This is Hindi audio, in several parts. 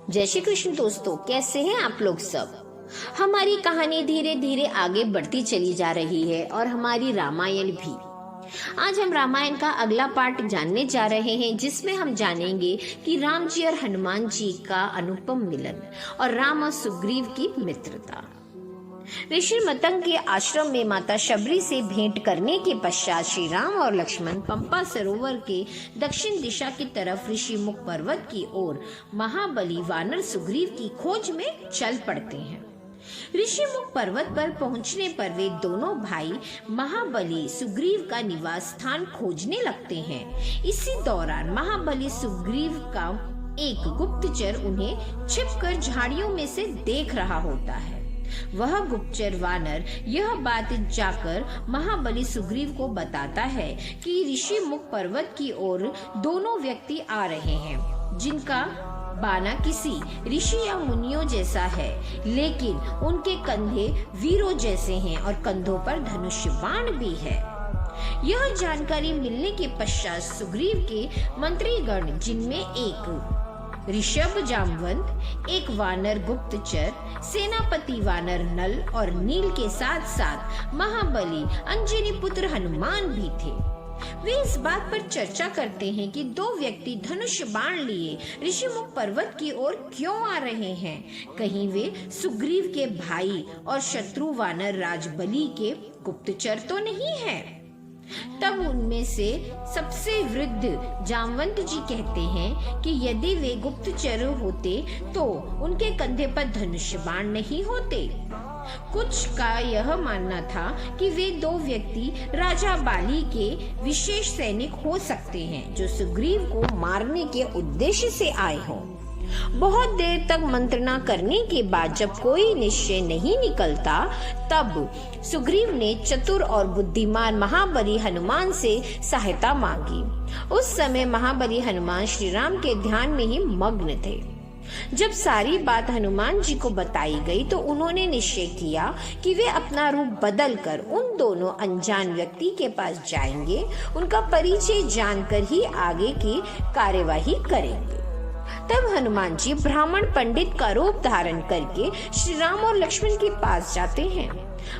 जय श्री कृष्ण दोस्तों, कैसे हैं आप लोग सब। हमारी कहानी धीरे धीरे आगे बढ़ती चली जा रही है और हमारी रामायण भी। आज हम रामायण का अगला पार्ट जानने जा रहे हैं, जिसमें हम जानेंगे कि राम जी और हनुमान जी का अनुपम मिलन और राम और सुग्रीव की मित्रता। ऋषि मतंग के आश्रम में माता शबरी से भेंट करने के पश्चात श्री राम और लक्ष्मण पंपा सरोवर के दक्षिण दिशा की तरफ ऋषिमुख पर्वत की ओर महाबली वानर सुग्रीव की खोज में चल पड़ते हैं। ऋषिमुख पर्वत पर पहुंचने पर वे दोनों भाई महाबली सुग्रीव का निवास स्थान खोजने लगते हैं। इसी दौरान महाबली सुग्रीव का एक गुप्तचर उन्हें छिपकर झाड़ियों में से देख रहा होता है। वह गुप्तचर वानर यह बात जाकर महाबली सुग्रीव को बताता है कि ऋषिमुख पर्वत की ओर दोनों व्यक्ति आ रहे हैं, जिनका बाना किसी ऋषि या मुनियों जैसा है, लेकिन उनके कंधे वीरों जैसे हैं और कंधों पर धनुष बाण भी है। यह जानकारी मिलने के पश्चात सुग्रीव के मंत्रीगण, जिनमें एक ऋषभ जामवंत, एक वानर गुप्तचर, सेनापति वानर नल और नील के साथ साथ महाबली अंजनी पुत्र हनुमान भी थे, वे इस बात पर चर्चा करते हैं कि दो व्यक्ति धनुष बाण लिए ऋषिमुख पर्वत की ओर क्यों आ रहे हैं। कहीं वे सुग्रीव के भाई और शत्रु वानर राज बलि के गुप्तचर तो नहीं है। तब उनमें से सबसे वृद्ध जामवंत जी कहते हैं कि यदि वे गुप्तचर होते तो उनके कंधे पर धनुष बाण नहीं होते। कुछ का यह मानना था कि वे दो व्यक्ति राजा बाली के विशेष सैनिक हो सकते हैं, जो सुग्रीव को मारने के उद्देश्य से आए हों। बहुत देर तक मंत्रणा करने के बाद जब कोई निश्चय नहीं निकलता, तब सुग्रीव ने चतुर और बुद्धिमान महाबली हनुमान से सहायता मांगी। उस समय महाबली हनुमान श्री राम के ध्यान में ही मग्न थे। जब सारी बात हनुमान जी को बताई गई तो उन्होंने निश्चय किया कि वे अपना रूप बदलकर उन दोनों अनजान व्यक्ति के पास जाएंगे, उनका परिचय जानकर ही आगे की कार्यवाही करेंगे। तब हनुमान जी ब्राह्मण पंडित का रूप धारण करके श्री राम और लक्ष्मण के पास जाते हैं।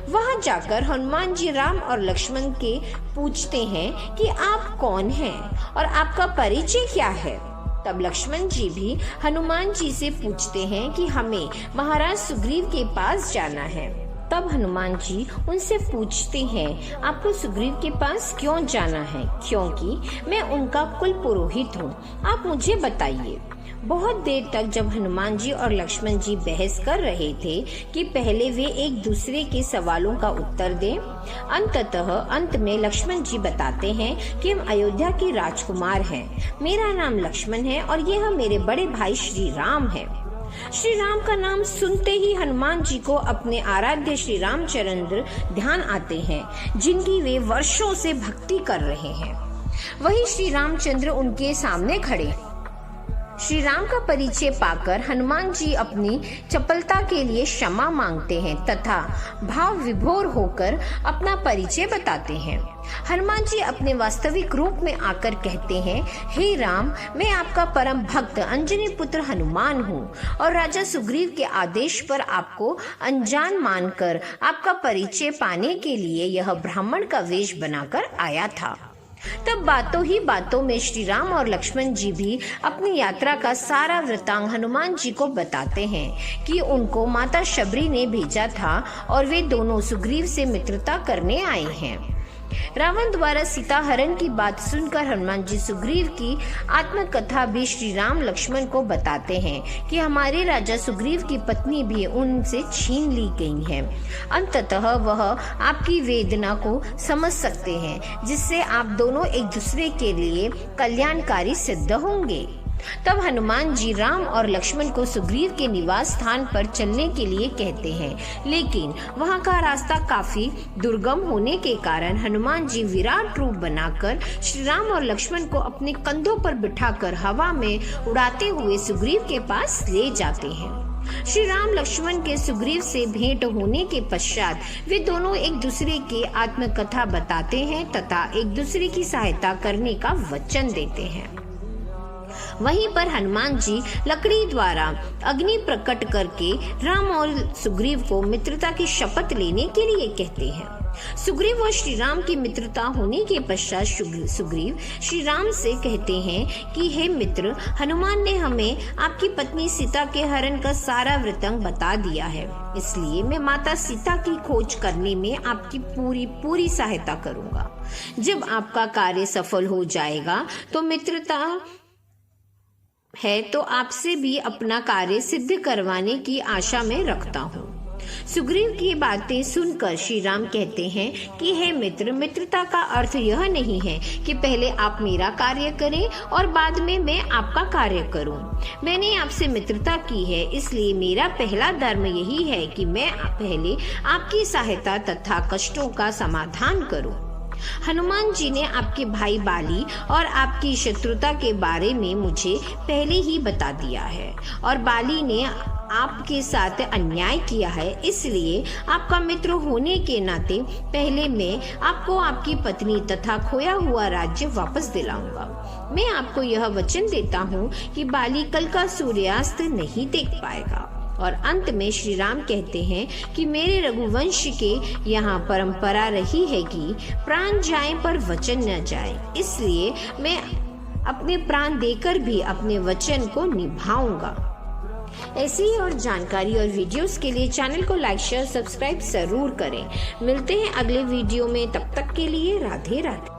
वहां जाकर हनुमान जी राम और लक्ष्मण के पूछते हैं कि आप कौन हैं और आपका परिचय क्या है। तब लक्ष्मण जी भी हनुमान जी से पूछते हैं कि हमें महाराज सुग्रीव के पास जाना है। तब हनुमान जी उनसे पूछते हैं, आपको सुग्रीव के पास क्यों जाना है? क्योंकि मैं उनका कुल पुरोहित हूँ, आप मुझे बताइए। बहुत देर तक जब हनुमान जी और लक्ष्मण जी बहस कर रहे थे कि पहले वे एक दूसरे के सवालों का उत्तर दें, अंत में लक्ष्मण जी बताते हैं कि हम अयोध्या के राजकुमार हैं, मेरा नाम लक्ष्मण है और यह मेरे बड़े भाई श्री राम है। श्री राम का नाम सुनते ही हनुमान जी को अपने आराध्य श्री रामचंद्र ध्यान आते हैं, जिनकी वे वर्षों से भक्ति कर रहे हैं। वही श्री रामचंद्र उनके सामने खड़े। श्री राम का परिचय पाकर हनुमान जी अपनी चपलता के लिए क्षमा मांगते हैं तथा भाव विभोर होकर अपना परिचय बताते हैं। हनुमान जी अपने वास्तविक रूप में आकर कहते हैं, हे राम, मैं आपका परम भक्त अंजनी पुत्र हनुमान हूँ और राजा सुग्रीव के आदेश पर आपको अनजान मानकर आपका परिचय पाने के लिए यह ब्राह्मण का वेश बनाकर आया था। तब बातों ही बातों में श्री राम और लक्ष्मण जी भी अपनी यात्रा का सारा वृतांत हनुमान जी को बताते हैं कि उनको माता शबरी ने भेजा था और वे दोनों सुग्रीव से मित्रता करने आए हैं। रावण द्वारा सीता हरण की बात सुनकर हनुमान जी सुग्रीव की आत्मकथा भी श्री राम लक्ष्मण को बताते हैं कि हमारे राजा सुग्रीव की पत्नी भी उनसे छीन ली गई है। अंततः वह आपकी वेदना को समझ सकते हैं, जिससे आप दोनों एक दूसरे के लिए कल्याणकारी सिद्ध होंगे। तब हनुमान जी राम और लक्ष्मण को सुग्रीव के निवास स्थान पर चलने के लिए कहते हैं, लेकिन वहां का रास्ता काफी दुर्गम होने के कारण हनुमान जी विराट रूप बनाकर श्री राम और लक्ष्मण को अपने कंधों पर बिठाकर हवा में उड़ाते हुए सुग्रीव के पास ले जाते हैं। श्री राम लक्ष्मण के सुग्रीव से भेंट होने के पश्चात वे दोनों एक दूसरे के आत्मकथा बताते हैं तथा एक दूसरे की सहायता करने का वचन देते हैं। वहीं पर हनुमान जी लकड़ी द्वारा अग्नि प्रकट करके राम और सुग्रीव को मित्रता की शपथ लेने के लिए कहते हैं। सुग्रीव और श्री राम की मित्रता होने के पश्चात सुग्रीव श्री राम से कहते हैं कि हे मित्र, हनुमान ने हमें आपकी पत्नी सीता के हरण का सारा वृत्तांत बता दिया है, इसलिए मैं माता सीता की खोज करने में आपकी पूरी सहायता करूंगा। जब आपका कार्य सफल हो जाएगा तो मित्रता है तो आपसे भी अपना कार्य सिद्ध करवाने की आशा में रखता हूँ। सुग्रीव की बातें सुनकर श्री राम कहते हैं कि हे मित्र, मित्रता का अर्थ यह नहीं है कि पहले आप मेरा कार्य करें और बाद में मैं आपका कार्य करूं। मैंने आपसे मित्रता की है, इसलिए मेरा पहला धर्म यही है कि मैं पहले आपकी सहायता तथा कष्टों का समाधान करूं। हनुमान जी ने आपके भाई बाली और आपकी शत्रुता के बारे में मुझे पहले ही बता दिया है और बाली ने आपके साथ अन्याय किया है, इसलिए आपका मित्र होने के नाते पहले मैं आपको आपकी पत्नी तथा खोया हुआ राज्य वापस दिलाऊंगा। मैं आपको यह वचन देता हूँ कि बाली कल का सूर्यास्त नहीं देख पाएगा। और अंत में श्री राम कहते हैं कि मेरे रघुवंश के यहाँ परंपरा रही है कि प्राण जाए पर वचन न जाए, इसलिए मैं अपने प्राण देकर भी अपने वचन को निभाऊंगा। ऐसी ही और जानकारी और वीडियोस के लिए चैनल को लाइक शेयर सब्सक्राइब जरूर करें। मिलते हैं अगले वीडियो में, तब तक के लिए राधे राधे।